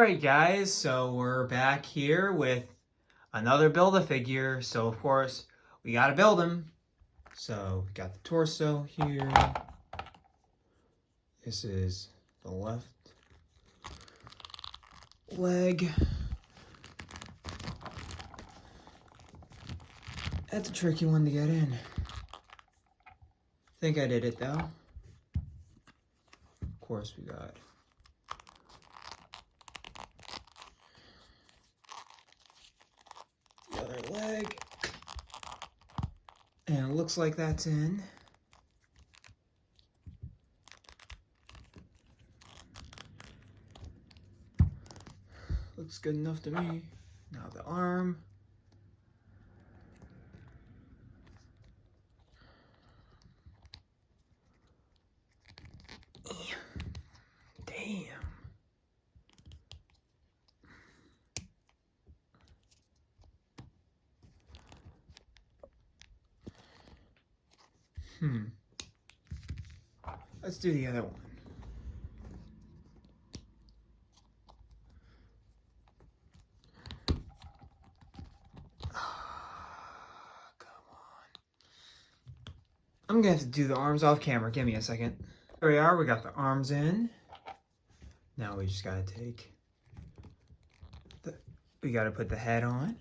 Alright guys, so we're back here with another Build-A-Figure. So of course, we gotta build him. So we got the torso here. This is the left leg. That's a tricky one to get in. I think I did it though. Of course we got the other leg. And it looks like that's in. Looks good enough to me. Now the arm. Damn. Let's do the other one. Come on. I'm gonna have to do the arms off camera. Give me a second. There we are. We got the arms in. Now we just gotta take we gotta put the head on.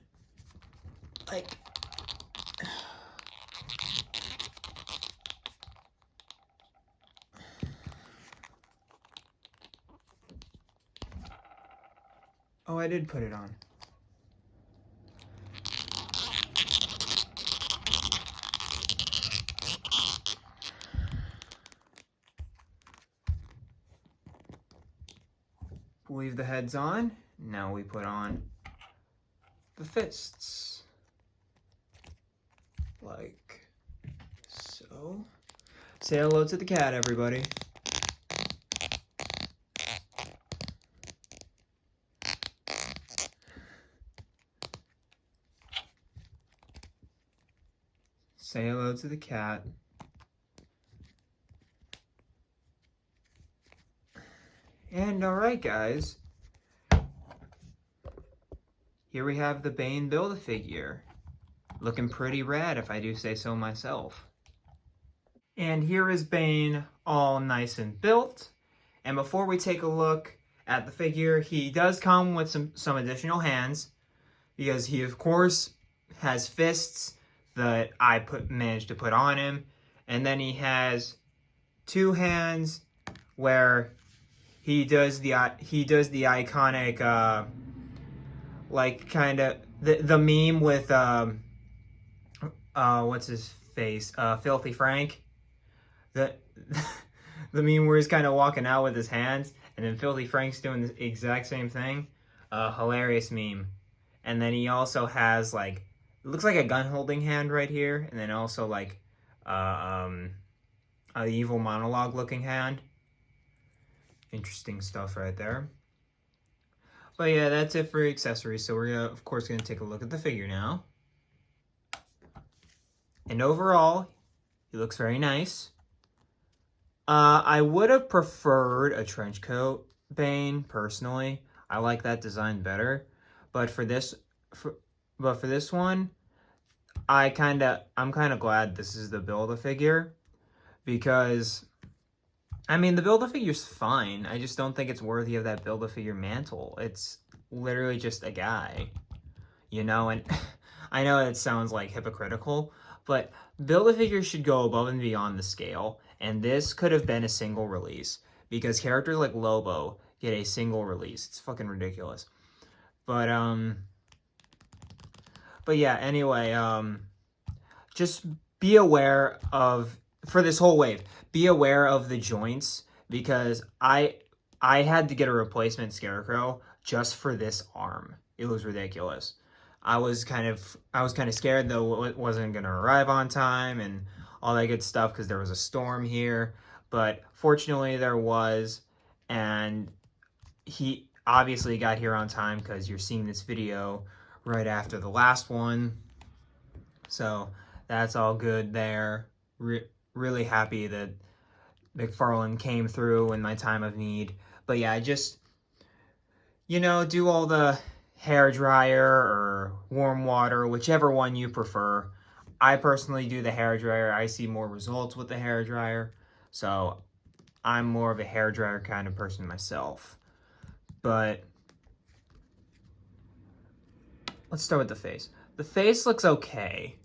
Like, oh, I did put it on. Leave the heads on. Now we put on the fists. Like so. Say hello to the cat, everybody. Say hello to the cat. And alright guys, here we have the Bane Build-A-Figure. Looking pretty rad if I do say so myself. And here is Bane all nice and built. And before we take a look at the figure, he does come with some additional hands, because he of course has fists that I managed to put on him. And then he has two hands where he does the iconic like kind of the meme with what's his face, Filthy Frank, the meme where he's kind of walking out with his hands and then Filthy Frank's doing the exact same thing. Hilarious meme. And then he also has like, it looks like a gun holding hand right here, and then also like an evil monologue looking hand. Interesting stuff right there. But yeah, that's it for accessories. So we're of course going to take a look at the figure now. And overall, he looks very nice. I would have preferred a trench coat Bane, personally. I like that design better. But for this one, I'm kind of glad this is the Build-A-Figure, because I mean, the Build-A-Figure's fine. I just don't think it's worthy of that Build-A-Figure mantle. It's literally just a guy, you know? And I know it sounds like hypocritical, but Build-A-Figure should go above and beyond the scale. And this could have been a single release, because characters like Lobo get a single release. It's fucking ridiculous. But yeah, anyway, just be aware of, for this whole wave, be aware of the joints, because I had to get a replacement Scarecrow just for this arm. It was ridiculous. I was kind of scared though it wasn't gonna arrive on time and all that good stuff, because there was a storm here. But fortunately there was, and he obviously got here on time, because you're seeing this video right after the last one. So that's all good there. Really happy that McFarlane came through in my time of need. But yeah, you know, do all the hair dryer or warm water, whichever one you prefer. I personally do the hair dryer. I see more results with the hair dryer. So I'm more of a hair dryer kind of person myself. But let's start with the face. The face looks okay.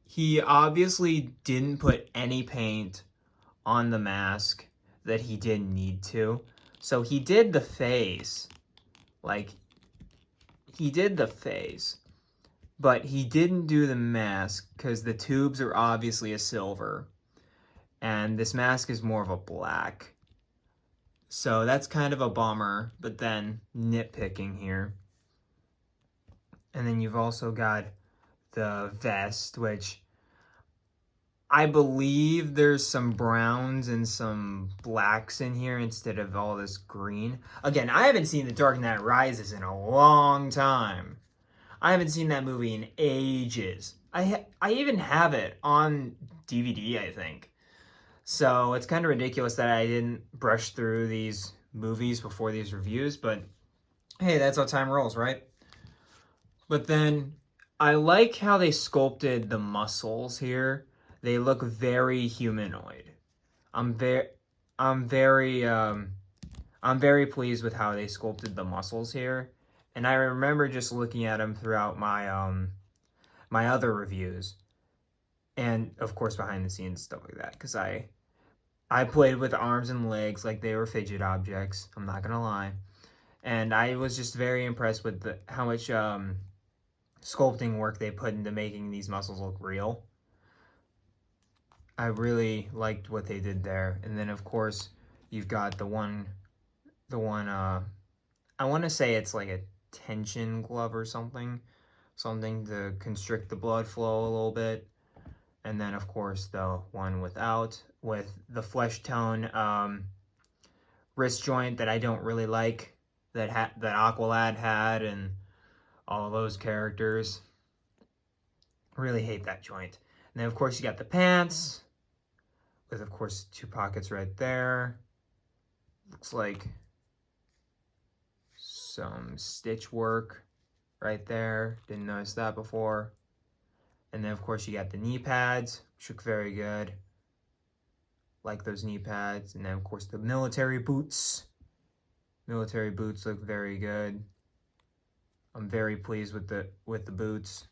He obviously didn't put any paint on the mask that he didn't need to. So he did the face. Like, he did the face. But he didn't do the mask because the tubes are obviously a silver. And this mask is more of a black. So that's kind of a bummer. But then, nitpicking here. And then you've also got the vest, which I believe there's some browns and some blacks in here instead of all this green. Again, I haven't seen The Dark Knight Rises in a long time. I haven't seen that movie in ages. I even have it on DVD, I think. So it's kind of ridiculous that I didn't brush through these movies before these reviews, but hey, that's how time rolls, right? But then I like how they sculpted the muscles here. They look very humanoid. I'm very pleased with how they sculpted the muscles here. And I remember just looking at them throughout my my other reviews. And of course behind the scenes stuff like that, cuz I played with arms and legs like they were fidget objects. I'm not going to lie. And I was just very impressed with how much sculpting work they put into making these muscles look real. I really liked what they did there. And then of course you've got the one I want to say it's like a tension glove or something to constrict the blood flow a little bit. And then of course the one with the flesh tone wrist joint that I don't really like, that Aqualad had and all those characters. Really hate that joint. And then of course you got the pants with of course 2 pockets right there. Looks like some stitch work right there. Didn't notice that before. And then of course you got the knee pads, which look very good. Like those knee pads. And then of course the military boots. Military boots look very good. I'm very pleased with the boots.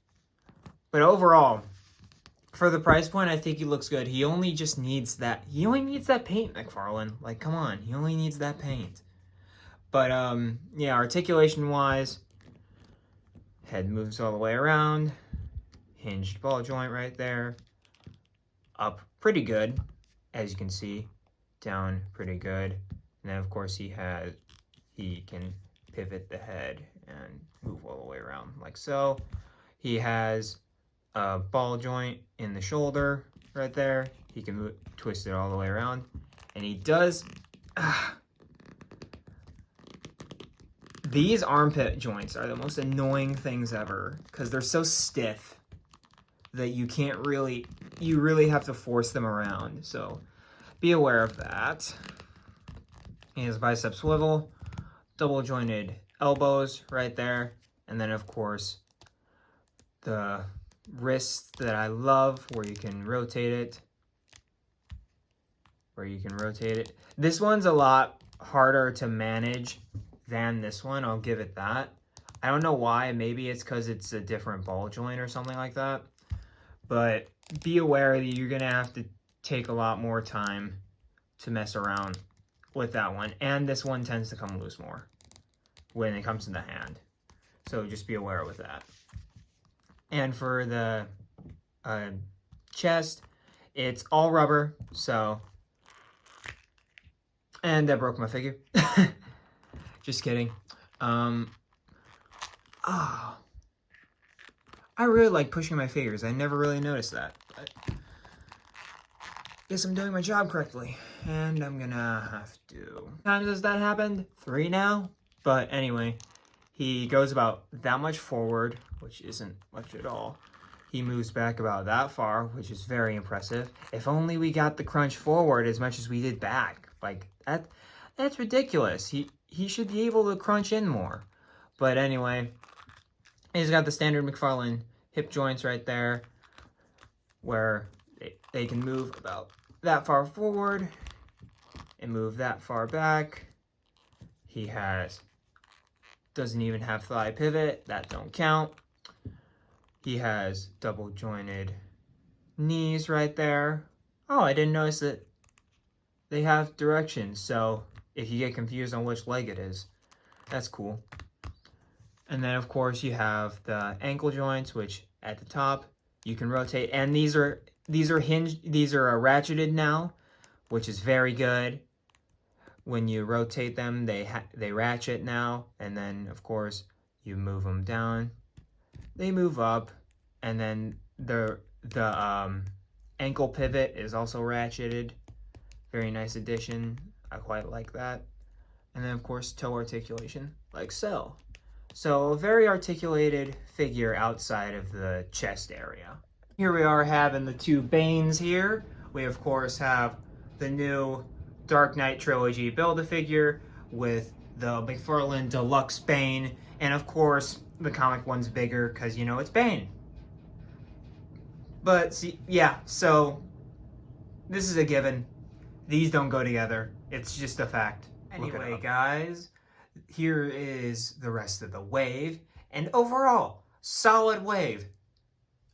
But overall, for the price point, I think he looks good. He only needs that paint, McFarlane. Like, come on, he only needs that paint. But yeah, articulation wise, head moves all the way around. Hinged ball joint right there. Up pretty good, as you can see. Down pretty good. And then of course he can pivot the head and move all the way around like so. He has a ball joint in the shoulder right there. He can twist it all the way around. And he does... These armpit joints are the most annoying things ever because they're so stiff that you really have to force them around. So be aware of that. He has bicep swivel, double jointed elbows right there. And then of course the wrist that I love where you can rotate it. This one's a lot harder to manage than this one, I'll give it that. I don't know why, maybe it's because it's a different ball joint or something like that. But be aware that you're gonna have to take a lot more time to mess around with that one. And this one tends to come loose more when it comes to the hand. So just be aware with that. And for the chest, it's all rubber, so... And I broke my figure. Just kidding. I really like pushing my figures. I never really noticed that. But guess I'm doing my job correctly. And I'm gonna have to... How times has that happened? 3 now? But anyway, he goes about that much forward, which isn't much at all. He moves back about that far, which is very impressive. If only we got the crunch forward as much as we did back. Like, that's ridiculous. he should be able to crunch in more. But anyway, he's got the standard McFarlane hip joints right there, where they can move about that far forward and move that far back. He doesn't even have thigh pivot, that don't count. He has double jointed knees right there. Oh, I didn't notice that they have directions, so if you get confused on which leg it is, that's cool. And then of course you have the ankle joints, which at the top you can rotate, and these are hinged, these are ratcheted now, which is very good. When you rotate them, they ratchet now, and then of course you move them down, they move up, and then the ankle pivot is also ratcheted. Very nice addition. I quite like that. And then of course toe articulation, like so. So a very articulated figure outside of the chest area. Here we are having the two Banes here. We of course have the new Dark Knight Trilogy Build-A-Figure with the McFarlane Deluxe Bane, and of course the comic one's bigger because, you know, it's Bane. But see, yeah, so this is a given. These don't go together. It's just a fact. Anyway, guys, here is the rest of the wave. And overall, solid wave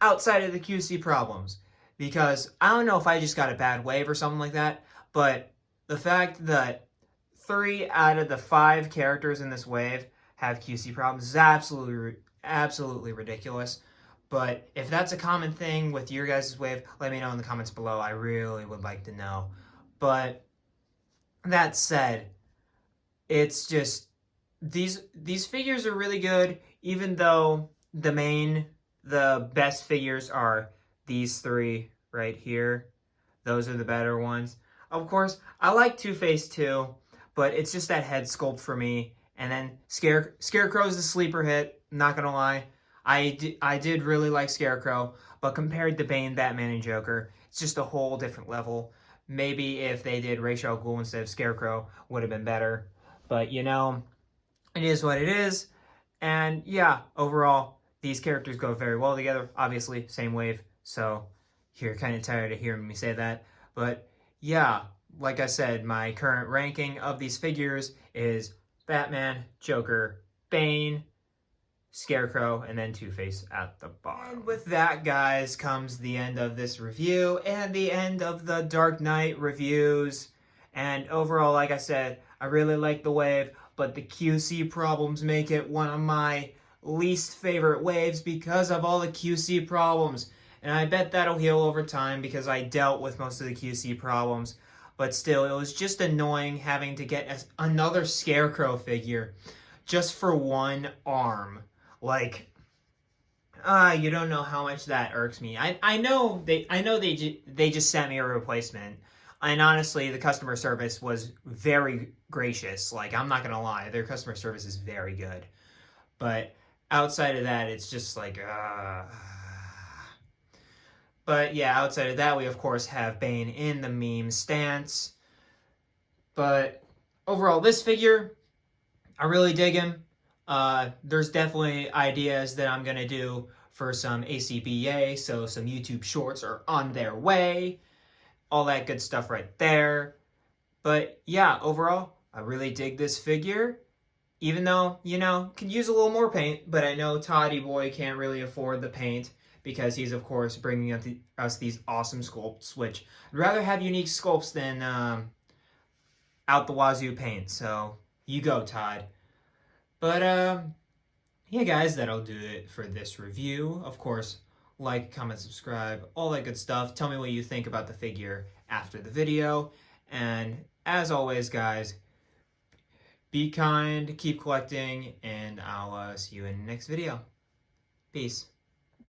outside of the QC problems. Because I don't know if I just got a bad wave or something like that, but the fact that 3 out of the 5 characters in this wave have QC problems is absolutely ridiculous. But if that's a common thing with your guys' wave, let me know in the comments below. I really would like to know. But that said, it's just these figures are really good, even though the best figures are these 3 right here. Those are the better ones. Of course, I like Two-Face too, but it's just that head sculpt for me. And then Scarecrow's the sleeper hit, not gonna lie. I did really like Scarecrow, but compared to Bane, Batman, and Joker, it's just a whole different level. Maybe if they did Ra's al Ghul instead of Scarecrow, would have been better. But, you know, it is what it is. And, yeah, overall, these characters go very well together. Obviously, same wave. So, you're kind of tired of hearing me say that. But, yeah, like I said, my current ranking of these figures is Batman, Joker, Bane, Scarecrow, and then Two-Face at the bottom. And with that, guys, comes the end of this review and the end of the Dark Knight reviews. And overall, like I said, I really like the wave, but the QC problems make it one of my least favorite waves because of all the QC problems. And I bet that'll heal over time because I dealt with most of the QC problems. But still, it was just annoying having to get another Scarecrow figure just for one arm. Like, you don't know how much that irks me. I know they just sent me a replacement. And honestly, the customer service was very gracious. Like, I'm not gonna lie, their customer service is very good. But outside of that, it's just like, But yeah, outside of that, we of course have Bane in the meme stance. But overall, this figure, I really dig him. There's definitely ideas that I'm going to do for some ACBA, so some YouTube shorts are on their way. All that good stuff right there. But yeah, overall, I really dig this figure. Even though, you know, could use a little more paint, but I know Toddy Boy can't really afford the paint because he's, of course, bringing us these awesome sculpts, which I'd rather have unique sculpts than out the wazoo paint. So, you go, Todd. But, yeah, guys, that'll do it for this review. Of course, like, comment, subscribe, all that good stuff. Tell me what you think about the figure after the video. And, as always, guys, be kind, keep collecting, and I'll see you in the next video. Peace.